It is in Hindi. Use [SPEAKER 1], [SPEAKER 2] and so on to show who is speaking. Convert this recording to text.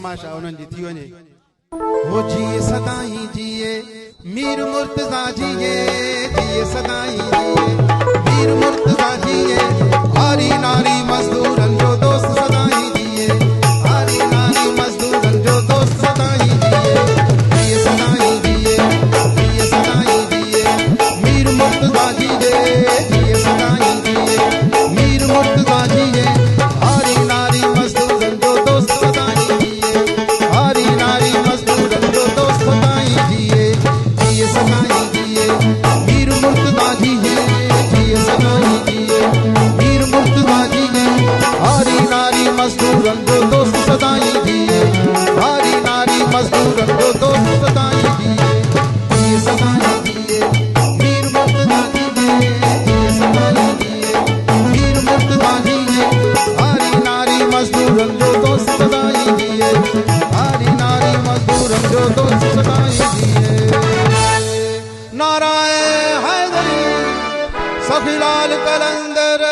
[SPEAKER 1] फरमाइश उन्हनि जी थी वञे। हो जिए सदाई जिए मीर मुर्तज़ा जिए, जिए सदाई जिए मीर मुर्तज़ा जिए, आरी नारी मजदूरन जो दोस्त सदाई जिए, आरी नारी मजदूरन जो दोस्त सदाई जिए, जिए सदाई जिए, जिए सदाई जिए मीर मुर्तज़ा जिए, जिए सदाई जिए मीर मुर्तज़ा जिए, आरी नारी मजदूरन जो दोस्त सदाई जिए, आरी नारी मजदूरन जो दोस्त सदाई जिए, जिए सदाई जिए मीर मुर्तज़ा जिए, जिए सदाई जिए मीर मुर्तज़ा जिए, आरी नारी मजदूरन जो दोस्त सदाई जिए, आरी नारी मजदूरन जो दोस्त सदाई जिए, जिए सदाई जिए मीर मुर्तज़ा जिए, जिए सदाई जिए मीर मुर्तज़ा जिए, आरी नारी मजदूरन जो दोस्त सदाई जिए, आरी नारी मजदूरन जो दोस्त सदाई जिए। नाराए हैदरी सखीलाल कलंदर।